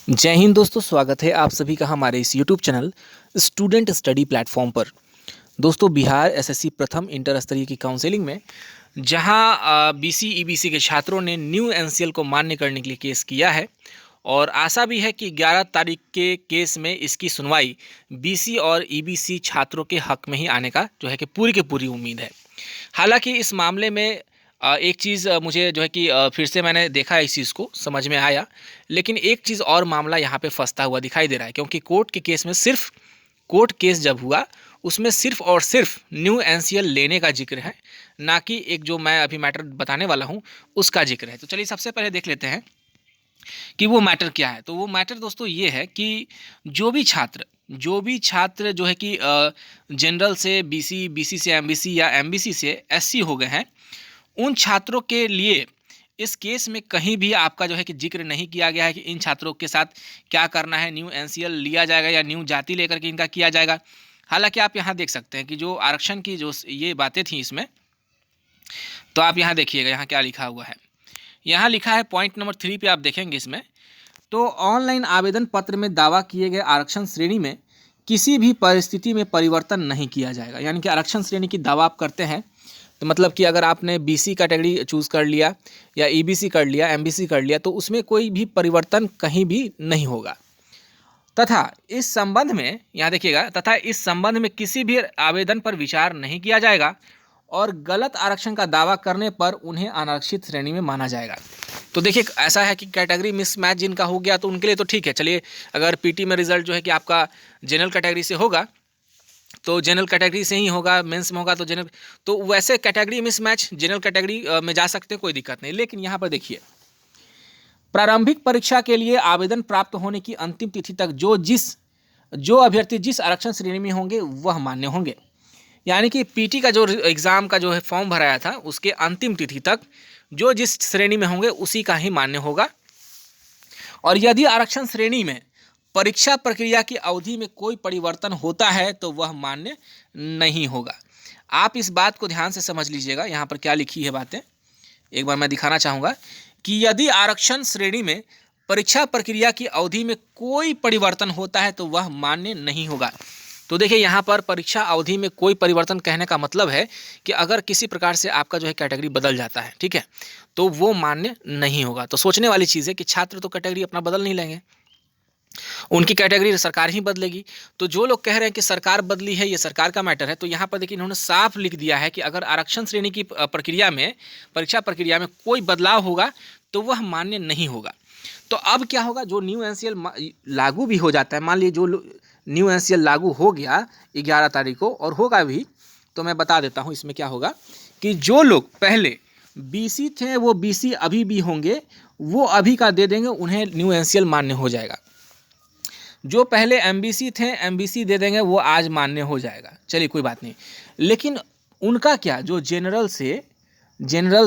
जय हिंद दोस्तों, स्वागत है आप सभी का हमारे इस YouTube channel student study platform पर। दोस्तों, बिहार एसएससी प्रथम इंटर स्तरीय की काउंसलिंग में जहां बीसी ईबीसी के छात्रों ने न्यू एनसीएल को मान्य करने के लिए केस किया है और आशा भी है कि 11 तारीख के केस में इसकी सुनवाई बीसी और ईबीसी छात्रों के हक में ही आने का जो है कि पूरी की पूरी उम्मीद है। हालांकि इस मामले में एक चीज़ मुझे जो है कि फिर से मैंने देखा इस चीज़ को समझ में आया, लेकिन एक चीज़ और मामला यहाँ पे फंसता हुआ दिखाई दे रहा है, क्योंकि कोर्ट के केस में सिर्फ कोर्ट केस जब हुआ उसमें सिर्फ और सिर्फ न्यू एनसीएल लेने का जिक्र है, ना कि एक जो मैं अभी मैटर बताने वाला हूँ उसका जिक्र है। तो चलिए सबसे पहले देख लेते हैं कि वो मैटर क्या है। तो वो मैटर दोस्तों ये है कि जो भी छात्र जो है कि जनरल से बीसी, बीसी से एमबीसी या एमबीसी से एससी हो गए हैं, उन छात्रों के लिए इस केस में कहीं भी आपका जो है कि जिक्र नहीं किया गया है कि इन छात्रों के साथ क्या करना है, न्यू एनसीएल लिया जाएगा या न्यू जाति लेकर के इनका किया जाएगा। हालांकि आप यहाँ देख सकते हैं कि जो आरक्षण की जो ये बातें थी इसमें, तो आप यहाँ देखिएगा यहाँ क्या लिखा हुआ है। यहाँ लिखा है पॉइंट नंबर 3 पे आप देखेंगे इसमें, तो ऑनलाइन आवेदन पत्र में दावा किए गए आरक्षण श्रेणी में किसी भी परिस्थिति में परिवर्तन नहीं किया जाएगा। यानी कि आरक्षण श्रेणी की दावा आप करते हैं तो मतलब कि अगर आपने बीसी कैटेगरी चूज़ कर लिया या ईबीसी कर लिया, एमबीसी कर लिया, तो उसमें कोई भी परिवर्तन कहीं भी नहीं होगा। तथा इस संबंध में यहाँ देखिएगा, तथा इस संबंध में किसी भी आवेदन पर विचार नहीं किया जाएगा और गलत आरक्षण का दावा करने पर उन्हें अनारक्षित श्रेणी में माना जाएगा। तो देखिए ऐसा है कि कैटेगरी मिसमैच जिनका हो गया तो उनके लिए तो ठीक है। चलिए, अगर पीटी में रिजल्ट जो है कि आपका जनरल कैटेगरी से होगा तो जनरल कैटेगरी से ही होगा, मेंस में होगा तो जनरल, तो वैसे कैटेगरी मिसमैच जनरल कैटेगरी में जा सकते हैं, कोई दिक्कत नहीं। लेकिन यहाँ पर देखिए, प्रारंभिक परीक्षा के लिए आवेदन प्राप्त होने की अंतिम तिथि तक जो अभ्यर्थी जिस आरक्षण श्रेणी में होंगे वह मान्य होंगे। यानी कि पीटी का जो एग्ज़ाम का जो है फॉर्म भराया था उसके अंतिम तिथि तक जो जिस श्रेणी में होंगे उसी का ही मान्य होगा। और यदि आरक्षण श्रेणी में परीक्षा प्रक्रिया की अवधि में कोई परिवर्तन होता है तो वह मान्य नहीं होगा। आप इस बात को ध्यान से समझ लीजिएगा, यहाँ पर क्या लिखी है बातें एक बार मैं दिखाना चाहूँगा कि यदि आरक्षण श्रेणी में परीक्षा प्रक्रिया की अवधि में कोई परिवर्तन होता है तो वह मान्य नहीं होगा। तो देखिए यहाँ पर परीक्षा अवधि में कोई परिवर्तन कहने का मतलब है कि अगर किसी प्रकार से आपका जो है कैटेगरी बदल जाता है, ठीक है, तो वो मान्य नहीं होगा। तो सोचने वाली चीज़ है कि छात्र तो कैटेगरी अपना बदल नहीं लेंगे, उनकी कैटेगरी सरकार ही बदलेगी। तो जो लोग कह रहे हैं कि सरकार बदली है, ये सरकार का मैटर है, तो यहाँ पर देखिए इन्होंने साफ लिख दिया है कि अगर आरक्षण श्रेणी की प्रक्रिया में, परीक्षा प्रक्रिया में कोई बदलाव होगा तो वह मान्य नहीं होगा। तो अब क्या होगा, जो न्यू एनसीएल लागू भी हो जाता है, मान लीजिए जो न्यू एनसीएल लागू हो गया 11 तारीख को और होगा भी, तो मैं बता देता हूँ इसमें क्या होगा कि जो लोग पहले बीसी थे वो बीसी अभी भी होंगे, वो अभी का दे देंगे, उन्हें न्यू एनसीएल मान्य हो जाएगा। जो पहले एमबीसी थे एमबीसी दे देंगे, वो आज मान्य हो जाएगा। चलिए कोई बात नहीं। लेकिन उनका क्या, जो जनरल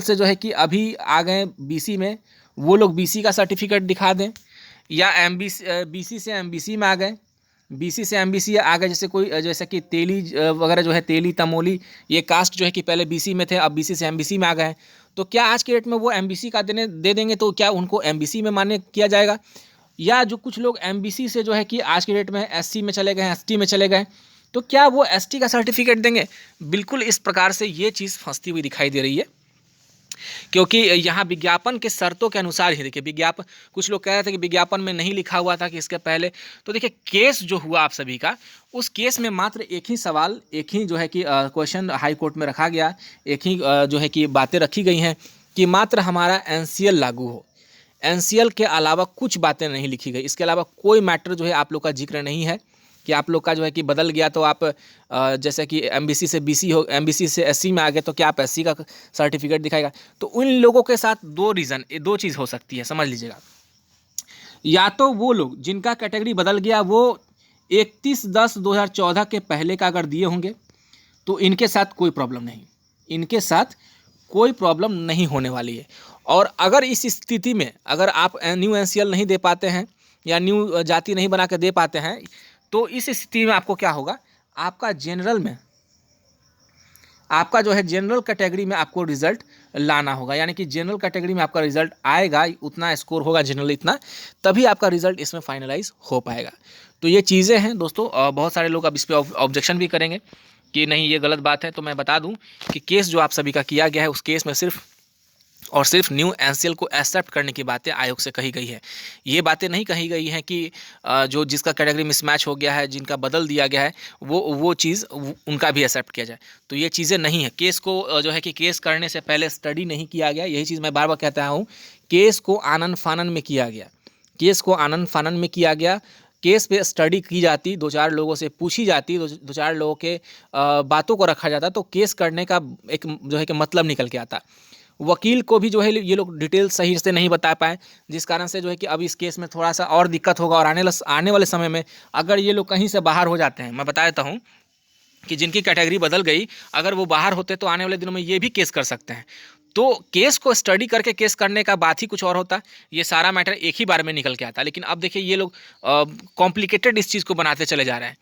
से जो है कि अभी आ गए बीसी में, वो लोग बीसी का सर्टिफिकेट दिखा दें, या बीसी से एमबीसी में आ गए, बीसी से एमबीसी आ गए, जैसे कि तेली वगैरह जो है, तेली तमोली, ये कास्ट जो है कि पहले बीसी में थे अब बीसी से एमबीसी में आ गए हैं, तो क्या आज के डेट में वो एमबीसी का दे देंगे, तो क्या उनको एमबीसी में मान्य किया जाएगा? या जो कुछ लोग एमबीसी से जो है कि आज के डेट में एससी में चले गए हैं, एसटी में चले गए, तो क्या वो एसटी का सर्टिफिकेट देंगे? बिल्कुल इस प्रकार से ये चीज़ फंसती हुई दिखाई दे रही है, क्योंकि यहाँ विज्ञापन के शर्तों के अनुसार ही, देखिए विज्ञापन, कुछ लोग कह रहे थे कि विज्ञापन में नहीं लिखा हुआ था कि इसके पहले, तो देखिए केस जो हुआ आप सभी का, उस केस में मात्र एक ही सवाल, एक ही जो है कि क्वेश्चन हाई कोर्ट में रखा गया, एक ही जो है कि बातें रखी गई हैं कि मात्र हमारा एनसीएल लागू हो। एनसीएल के अलावा कुछ बातें नहीं लिखी गई, इसके अलावा कोई मैटर जो है आप लोग का जिक्र नहीं है कि आप लोग का जो है कि बदल गया तो आप जैसे कि एमबीसी से बीसी हो, एमबीसी से एससी में आ गए तो क्या आप एससी का सर्टिफिकेट दिखाएगा? तो उन लोगों के साथ दो चीज़ हो सकती है, समझ लीजिएगा। या तो वो लोग जिनका कैटेगरी बदल गया वो 31/10/2014 के पहले का अगर दिए होंगे तो इनके साथ कोई प्रॉब्लम नहीं, इनके साथ कोई प्रॉब्लम नहीं होने वाली है। और अगर इस स्थिति में अगर आप न्यू एनसीएल नहीं दे पाते हैं या न्यू जाति नहीं बना के दे पाते हैं, तो इस स्थिति में आपको क्या होगा, आपका जनरल में, आपका जो है जनरल कैटेगरी में आपको रिजल्ट लाना होगा, यानी कि जनरल कैटेगरी में आपका रिजल्ट आएगा, उतना स्कोर होगा जनरल इतना, तभी आपका रिजल्ट इसमें फाइनलाइज हो पाएगा। तो ये चीज़ें हैं दोस्तों। बहुत सारे लोग अब इस पर ऑब्जेक्शन भी करेंगे कि नहीं ये गलत बात है। तो मैं बता दूं कि केस जो आप सभी का किया गया है, उस केस में सिर्फ और सिर्फ न्यू एनसीएल को एक्सेप्ट करने की बातें आयोग से कही गई है। ये बातें नहीं कही गई हैं कि जो जिसका कैटेगरी मिसमैच हो गया है, जिनका बदल दिया गया है, वो चीज़ उनका भी एक्सेप्ट किया जाए। तो ये चीज़ें नहीं है। केस को जो है कि केस करने से पहले स्टडी नहीं किया गया। यही चीज़ मैं बार बार कहता हूँ, केस को आनन फानन में किया गया, केस को आनन फानन में किया गया। केस पे स्टडी की जाती, दो चार लोगों से पूछी जाती, दो चार लोगों के बातों को रखा जाता, तो केस करने का एक जो है कि मतलब निकल के आता। वकील को भी जो है ये लोग डिटेल सही से नहीं बता पाए, जिस कारण से जो है कि अब इस केस में थोड़ा सा और दिक्कत होगा। और आने वाले समय में अगर ये लोग कहीं से बाहर हो जाते हैं, मैं बता देता हूँ कि जिनकी कैटेगरी बदल गई, अगर वो बाहर होते तो आने वाले दिनों में ये भी केस कर सकते हैं। तो केस को स्टडी करके केस करने का बात ही कुछ और होता, ये सारा मैटर एक ही बार में निकल के आता। लेकिन अब देखिए ये लोग कॉम्प्लिकेटेड इस चीज़ को बनाते चले जा रहे हैं।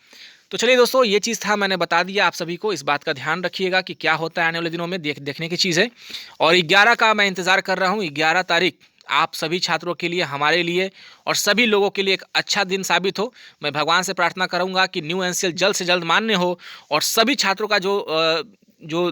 तो चलिए दोस्तों, ये चीज़ था, मैंने बता दिया आप सभी को। इस बात का ध्यान रखिएगा कि क्या होता है आने वाले दिनों में, देखने की चीज़ है। और 11 का मैं इंतज़ार कर रहा हूँ। 11 तारीख आप सभी छात्रों के लिए, हमारे लिए और सभी लोगों के लिए एक अच्छा दिन साबित हो। मैं भगवान से प्रार्थना करूँगा कि न्यू एनसीएल जल्द से जल्द मान्य हो, और सभी छात्रों का जो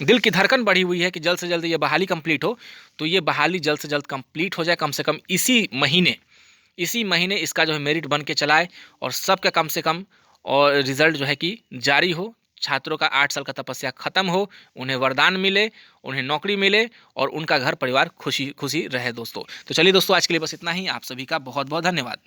दिल की धड़कन बढ़ी हुई है कि जल्द से जल्द ये बहाली कंप्लीट हो, तो ये बहाली जल्द से जल्द कंप्लीट हो जाए। कम से कम इसी महीने इसका जो है मेरिट बन के चलाए, और सबका कम से कम और रिज़ल्ट जो है कि जारी हो। छात्रों का 8 साल का तपस्या खत्म हो, उन्हें वरदान मिले, उन्हें नौकरी मिले, और उनका घर परिवार खुशी खुशी रहे दोस्तों। तो चलिए दोस्तों, आज के लिए बस इतना ही। आप सभी का बहुत बहुत धन्यवाद।